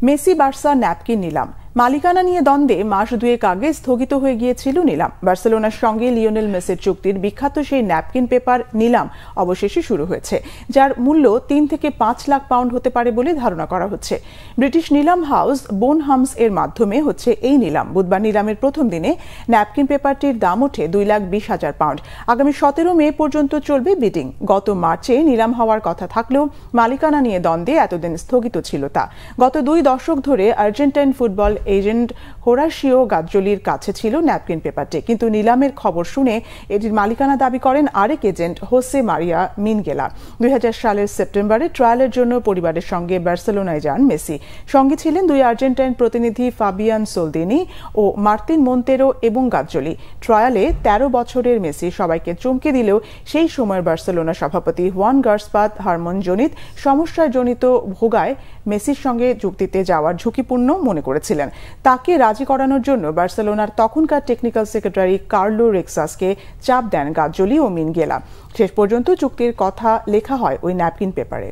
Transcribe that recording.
Messi Barca napkin নিলাম। মালিকানা নিয়ে দ্বন্দ্বে মাস দুয়েক আগে স্থগিত হয়ে গিয়েছিল নিলাম। বার্সেলোনার সঙ্গে লিওনেল মেসির চুক্তির বিখ্যাত সেই ন্যাপকিন পেপার নিলাম অবশেষে শুরু হয়েছে, যার মূল্য 3 থেকে 5 লাখ পাউন্ড হতে পারে বলে ধারণা করা হচ্ছে। ব্রিটিশ নিলাম হাউস বোনহামস এর মাধ্যমে হচ্ছে এই নিলাম। বুধবার নিলামের প্রথম দিনে ন্যাপকিন পেপারটির দাম ওঠে 2,20,000 পাউন্ড। আগামী 17 মে পর্যন্ত চলবে বিডিং। গত মার্চে নিলাম হওয়ার কথা থাকলেও মালিকানা নিয়ে দ্বন্দ্বে এতদিন স্থগিত ছিল তা। গত 2 দশক ধরে আর্জেন্টাইন ফুটবল এজেন্ট হোরাশিও গাজ্জোলির কাছে ছিল ন্যাপকিন পেপারটি, কিন্তু নিলামের খবর শুনে এটির মালিকানা দাবি করেন আরেক এজেন্ট হোসে মারিয়া মিনগেলা। 2000 সালের সেপ্টেম্বরে ট্রায়ালের জন্য পরিবারের সঙ্গে বার্সেলোনায় যান মেসি। সঙ্গে ছিলেন 2 আর্জেন্টাইন প্রতিনিধি ফাবিয়ান সোলদিনি ও মার্তিন মন্তেরো এবং গাজ্জোলি। ট্রায়ালে 13 বছরের মেসি সবাইকে চমকে দিলেও সেই সময়ের বার্সেলোনা সভাপতি হুয়ান গার্সপাত হারমনজনিত সমস্যায় জনিত ভোগায় মেসির সঙ্গে চুক্তিতে যাওয়ার ঝুঁকিপূর্ণ মনে করেছিলেন। তাকে রাজি করানোর জন্য বার্সেলোনার তখনকার টেকনিক্যাল সেক্রেটারি কার্লো রেক্সাসকে চাপ দেন গাজ্জোলি ও মিনগেলা। শেষ পর্যন্ত চুক্তির কথা লেখা হয় ওই ন্যাপকিন পেপারে।